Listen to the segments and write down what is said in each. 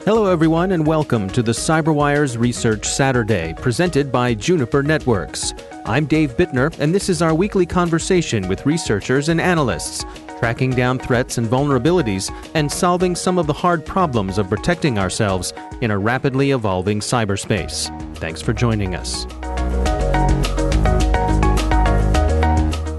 Hello everyone and welcome to the CyberWire's Research Saturday, presented by Juniper Networks. I'm Dave Bittner, and this is our weekly conversation with researchers and analysts, tracking down threats and vulnerabilities and solving some of the hard problems of protecting ourselves in a rapidly evolving cyberspace. Thanks for joining us.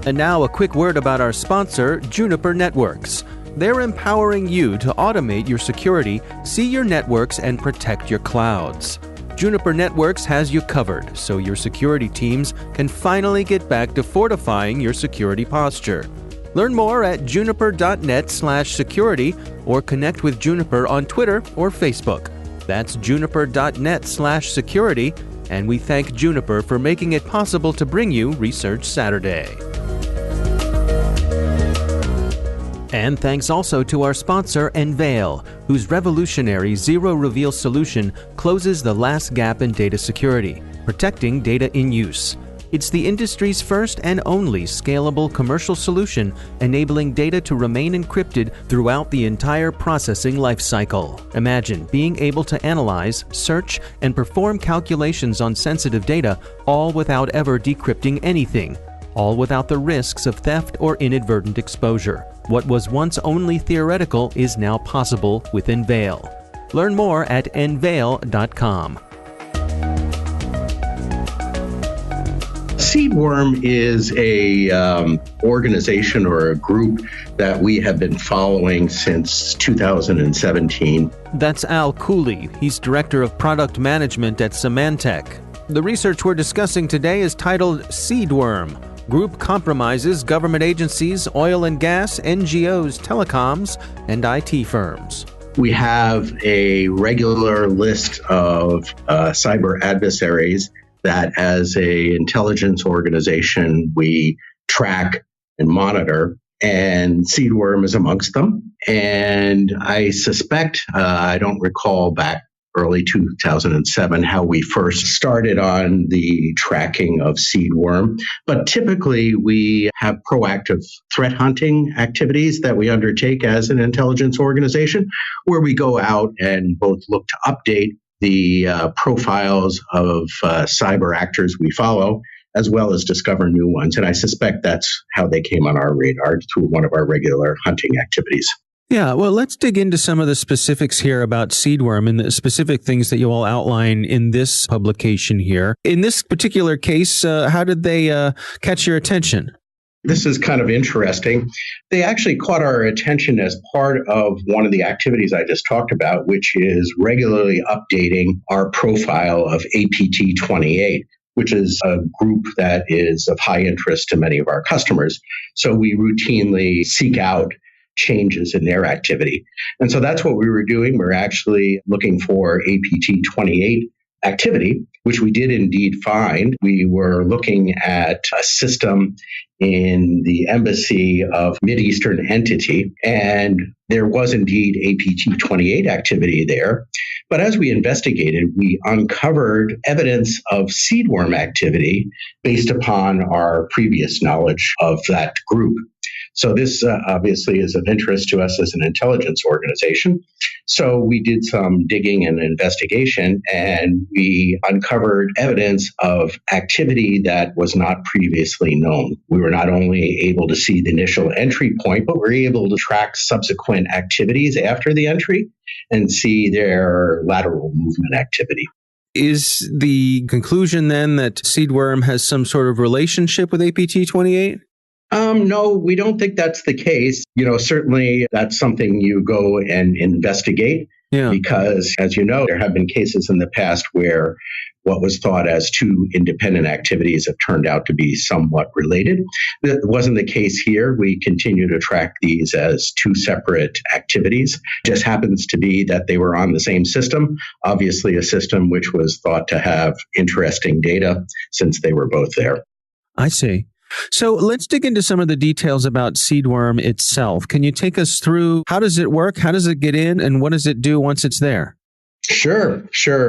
And now a quick word about our sponsor, Juniper Networks. They're empowering you to automate your security, see your networks, and protect your clouds. Juniper Networks has you covered, so your security teams can finally get back to fortifying your security posture. Learn more at juniper.net/security or connect with Juniper on Twitter or Facebook. That's juniper.net/security, and we thank Juniper for making it possible to bring you Research Saturday. And thanks also to our sponsor, Enveil, whose revolutionary zero-reveal solution closes the last gap in data security, protecting data in use. It's the industry's first and only scalable commercial solution, enabling data to remain encrypted throughout the entire processing lifecycle. Imagine being able to analyze, search, and perform calculations on sensitive data, all without ever decrypting anything, all without the risks of theft or inadvertent exposure. What was once only theoretical is now possible with Enveil. Learn more at enveil.com. Seedworm is a organization or a group that we have been following since 2017. That's Al Cooley. He's Director of Product Management at Symantec. The research we're discussing today is titled Seedworm. Group compromises government agencies, oil and gas, NGOs, telecoms, and IT firms. We have a regular list of cyber adversaries that as an intelligence organization we track and monitor, and Seedworm is amongst them. And I suspect, I don't recall back early 2007, how we first started on the tracking of Seedworm. But typically, we have proactive threat hunting activities that we undertake as an intelligence organization, where we go out and both look to update the profiles of cyber actors we follow, as well as discover new ones. And I suspect that's how they came on our radar through one of our regular hunting activities. Yeah, well, let's dig into some of the specifics here about Seedworm and the specific things that you all outline in this publication here. In this particular case, how did they catch your attention? This is kind of interesting. They actually caught our attention as part of one of the activities I just talked about, which is regularly updating our profile of APT28, which is a group that is of high interest to many of our customers. So we routinely seek out changes in their activity. And so that's what we were doing. We're actually looking for APT28 activity, which we did indeed find. We were looking at a system in the embassy of Mideastern entity, and there was indeed APT28 activity there. But as we investigated, we uncovered evidence of Seedworm activity based upon our previous knowledge of that group. So this obviously is of interest to us as an intelligence organization. So we did some digging and investigation, and we uncovered evidence of activity that was not previously known. We were not only able to see the initial entry point, but we were able to track subsequent activities after the entry and see their lateral movement activity. Is the conclusion then that Seedworm has some sort of relationship with APT28? No, we don't think that's the case. Certainly that's something you go and investigate because, as you know, there have been cases in the past where what was thought as two independent activities have turned out to be somewhat related. That wasn't the case here. We continue to track these as two separate activities. It just happens to be that they were on the same system, obviously a system which was thought to have interesting data since they were both there. I see. So let's dig into some of the details about Seedworm itself. Can you take us through how does it work, how does it get in, and what does it do once it's there? Sure.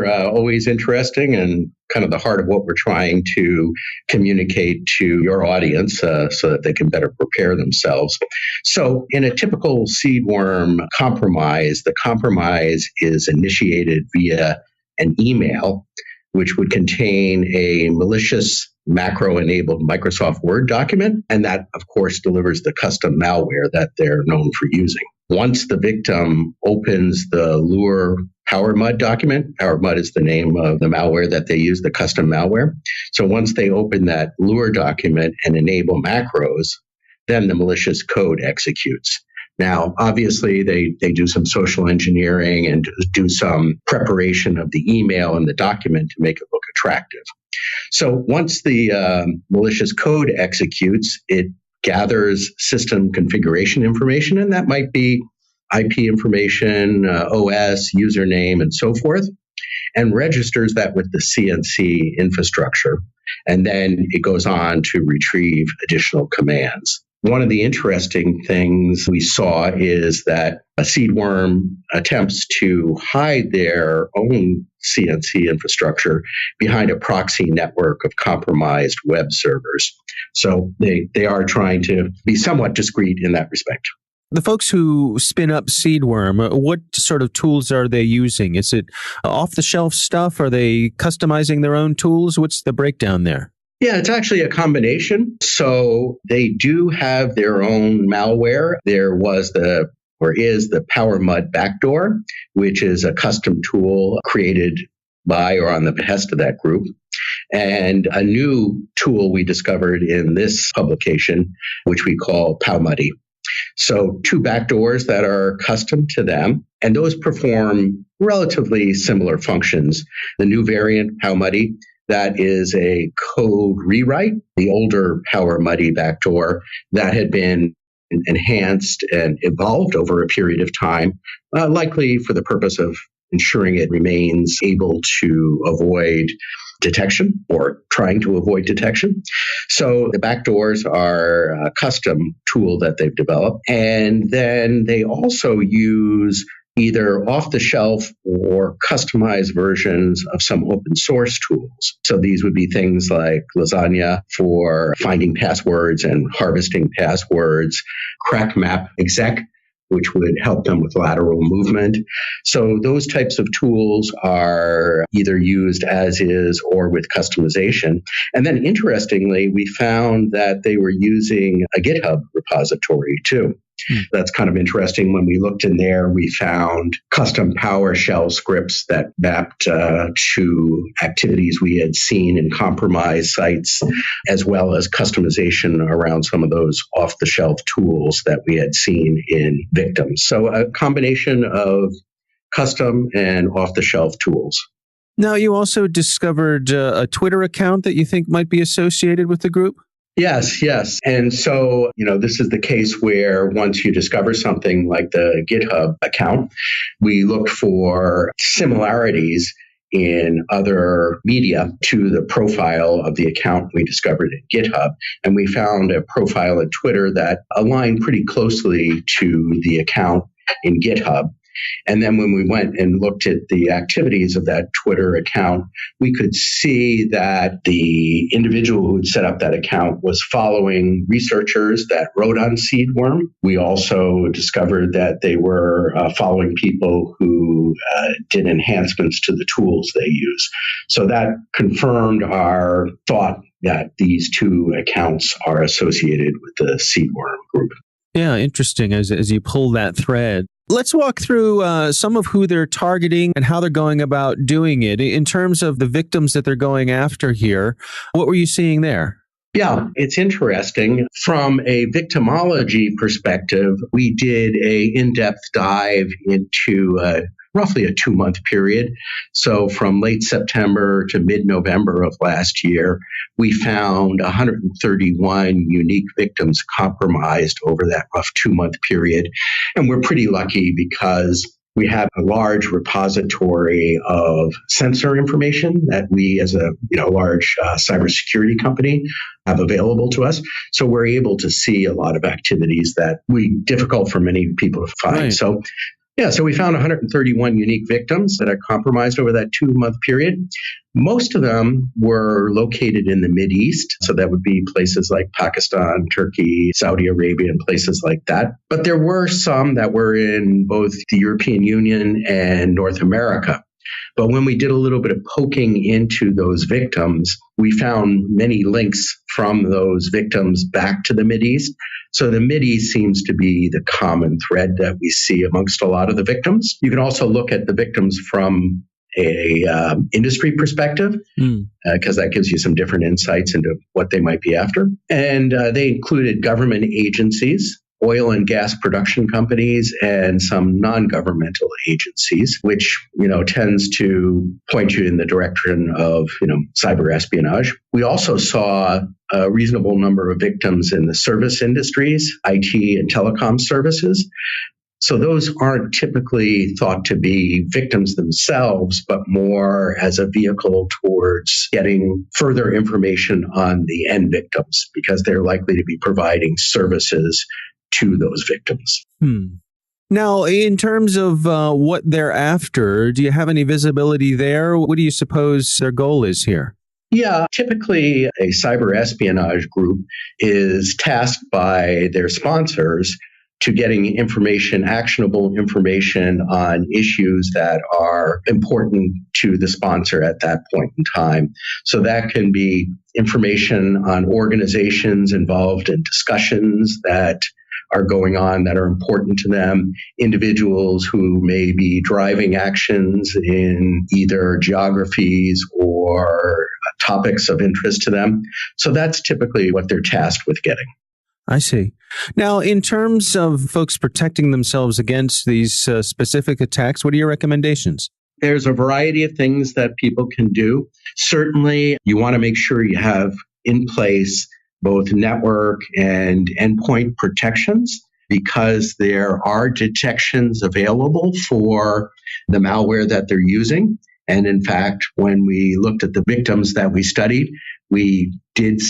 Always interesting and kind of the heart of what we're trying to communicate to your audience so that they can better prepare themselves. So, in a typical Seedworm compromise, the compromise is initiated via an email, which would contain a malicious macro-enabled Microsoft Word document, and that, of course, delivers the custom malware that they're known for using. Once the victim opens the Lure PowerMud document, PowerMud is the name of the malware that they use, the custom malware. So once they open that Lure document and enable macros, then the malicious code executes. Now, obviously, they do some social engineering and do some preparation of the email and the document to make it look attractive. So once the malicious code executes, it gathers system configuration information, and that might be IP information, OS, username, and so forth, and registers that with the CNC infrastructure. And then it goes on to retrieve additional commands. One of the interesting things we saw is that a Seedworm attempts to hide their own CNC infrastructure behind a proxy network of compromised web servers. So they are trying to be somewhat discreet in that respect. The folks who spin up Seedworm, what sort of tools are they using? Is it off-the-shelf stuff? Are they customizing their own tools? What's the breakdown there? Yeah, it's actually a combination. So they do have their own malware. There was is the PowerMud backdoor, which is a custom tool created by or on the behest of that group. And a new tool we discovered in this publication, which we call PowMuddy. So 2 backdoors that are custom to them, and those perform relatively similar functions. The new variant, PowMuddy, that is a code rewrite. The older PowerMuddy backdoor that had been enhanced and evolved over a period of time, likely for the purpose of ensuring it remains able to avoid detection or trying to avoid detection. So the backdoors are a custom tool that they've developed. And then they also use either off-the-shelf or customized versions of some open source tools. So these would be things like Lasagna for finding passwords and harvesting passwords, CrackMap exec, which would help them with lateral movement. So those types of tools are either used as is or with customization. And then interestingly, we found that they were using a GitHub repository too. That's kind of interesting. When we looked in there, we found custom PowerShell scripts that mapped to activities we had seen in compromised sites, as well as customization around some of those off-the-shelf tools that we had seen in victims. So a combination of custom and off-the-shelf tools. Now, you also discovered a Twitter account that you think might be associated with the group? Yes. And so, this is the case where once you discover something like the GitHub account, we look for similarities in other media to the profile of the account we discovered at GitHub. And we found a profile at Twitter that aligned pretty closely to the account in GitHub. And then when we went and looked at the activities of that Twitter account, we could see that the individual who had set up that account was following researchers that wrote on Seedworm. We also discovered that they were following people who did enhancements to the tools they use. So that confirmed our thought that these 2 accounts are associated with the Seedworm group. Yeah, interesting as you pull that thread. Let's walk through some of who they're targeting and how they're going about doing it. In terms of the victims that they're going after here, what were you seeing there? Yeah, it's interesting. From a victimology perspective, we did an in-depth dive into roughly a 2-month period. So from late September to mid-November of last year, we found 131 unique victims compromised over that rough 2-month period. And we're pretty lucky because we have a large repository of sensor information that we, as a large cybersecurity company, have available to us. So we're able to see a lot of activities that difficult for many people to find. Right. So Yeah, so we found 131 unique victims that are compromised over that 2-month period. Most of them were located in the Mideast, so that would be places like Pakistan, Turkey, Saudi Arabia, and places like that. But there were some that were in both the European Union and North America. But when we did a little bit of poking into those victims, we found many links from those victims back to the Mideast. So the Mideast seems to be the common thread that we see amongst a lot of the victims. You can also look at the victims from a industry perspective, because that gives you some different insights into what they might be after. And they included government agencies, oil and gas production companies, and some non-governmental agencies, which, tends to point you in the direction of, cyber espionage. We also saw a reasonable number of victims in the service industries, IT and telecom services. So those aren't typically thought to be victims themselves, but more as a vehicle towards getting further information on the end victims, because they're likely to be providing services to those victims. Now, in terms of what they're after, do you have any visibility there? What do you suppose their goal is here? Yeah, typically a cyber espionage group is tasked by their sponsors to getting information, actionable information on issues that are important to the sponsor at that point in time. So that can be information on organizations involved in discussions that are going on that are important to them, individuals who may be driving actions in either geographies or topics of interest to them. So that's typically what they're tasked with getting. I see. Now, in terms of folks protecting themselves against these specific attacks, what are your recommendations? There's a variety of things that people can do. Certainly, you want to make sure you have in place both network and endpoint protections, because there are detections available for the malware that they're using. And in fact, when we looked at the victims that we studied, we did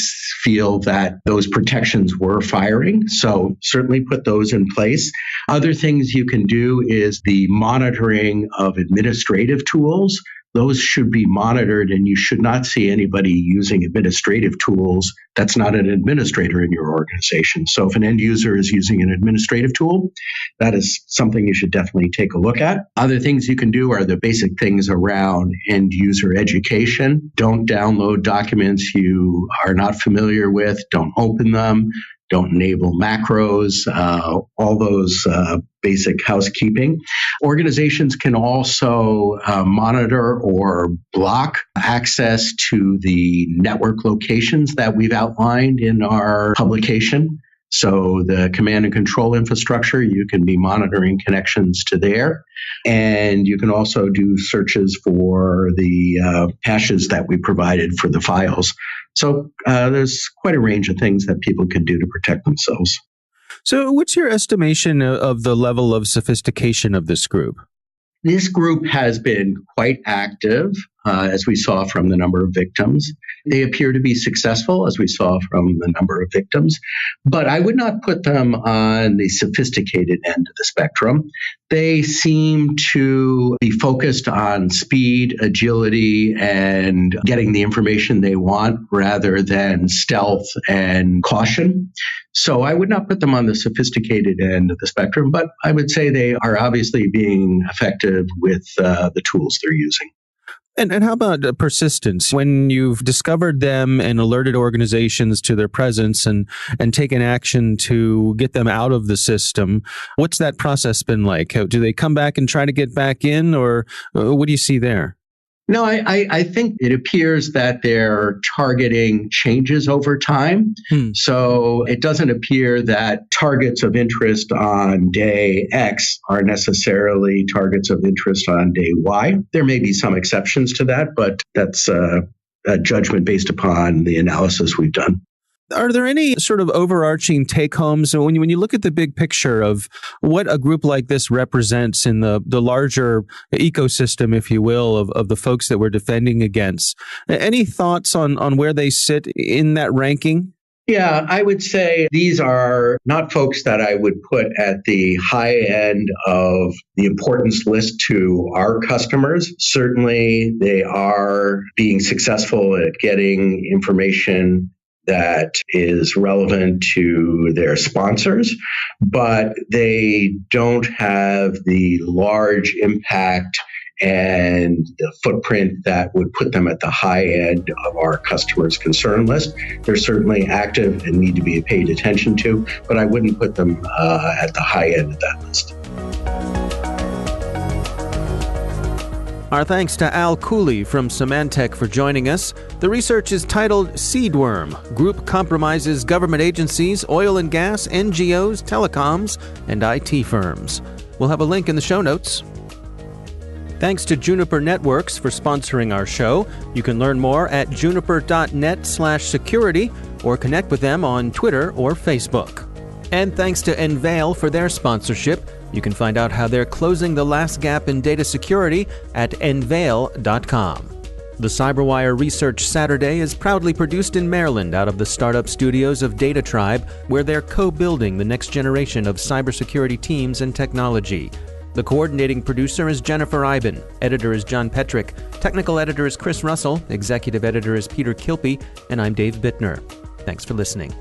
feel that those protections were firing. So certainly put those in place. Other things you can do is the monitoring of administrative tools. Those should be monitored, and you should not see anybody using administrative tools that's not an administrator in your organization. So if an end user is using an administrative tool, that is something you should definitely take a look at. Other things you can do are the basic things around end user education. Don't download documents you are not familiar with. Don't open them. Don't enable macros, all those basic housekeeping. Organizations can also monitor or block access to the network locations that we've outlined in our publication. So the command and control infrastructure, you can be monitoring connections to there. And you can also do searches for the hashes that we provided for the files. So there's quite a range of things that people can do to protect themselves. So what's your estimation of the level of sophistication of this group? This group has been quite active, as we saw from the number of victims. They appear to be successful, as we saw from the number of victims, but I would not put them on the sophisticated end of the spectrum. They seem to be focused on speed, agility, and getting the information they want rather than stealth and caution. So I would not put them on the sophisticated end of the spectrum, but I would say they are obviously being effective with the tools they're using. And how about persistence? When you've discovered them and alerted organizations to their presence and taken action to get them out of the system, what's that process been like? Do they come back and try to get back in, or what do you see there? No, I think it appears that they're targeting changes over time. So it doesn't appear that targets of interest on day X are necessarily targets of interest on day Y. There may be some exceptions to that, but that's a judgment based upon the analysis we've done. Are there any sort of overarching take-homes when you look at the big picture of what a group like this represents in the larger ecosystem, if you will, of the folks that we're defending against? Any thoughts on where they sit in that ranking? Yeah, I would say these are not folks that I would put at the high end of the importance list to our customers. Certainly, they are being successful at getting information that is relevant to their sponsors, but they don't have the large impact and the footprint that would put them at the high end of our customers' concern list. They're certainly active and need to be paid attention to, but I wouldn't put them at the high end of that list. Our thanks to Al Cooley from Symantec for joining us. The research is titled Seedworm: Group Compromises Government Agencies, Oil and Gas, NGOs, Telecoms, and IT Firms. We'll have a link in the show notes. Thanks to Juniper Networks for sponsoring our show. You can learn more at juniper.net/security or connect with them on Twitter or Facebook. And thanks to Enveil for their sponsorship. You can find out how they're closing the last gap in data security at enveil.com. The CyberWire Research Saturday is proudly produced in Maryland out of the startup studios of Data Tribe, where they're co-building the next generation of cybersecurity teams and technology. The coordinating producer is Jennifer Iben, editor is John Petrick, technical editor is Chris Russell, executive editor is Peter Kilpie, and I'm Dave Bittner. Thanks for listening.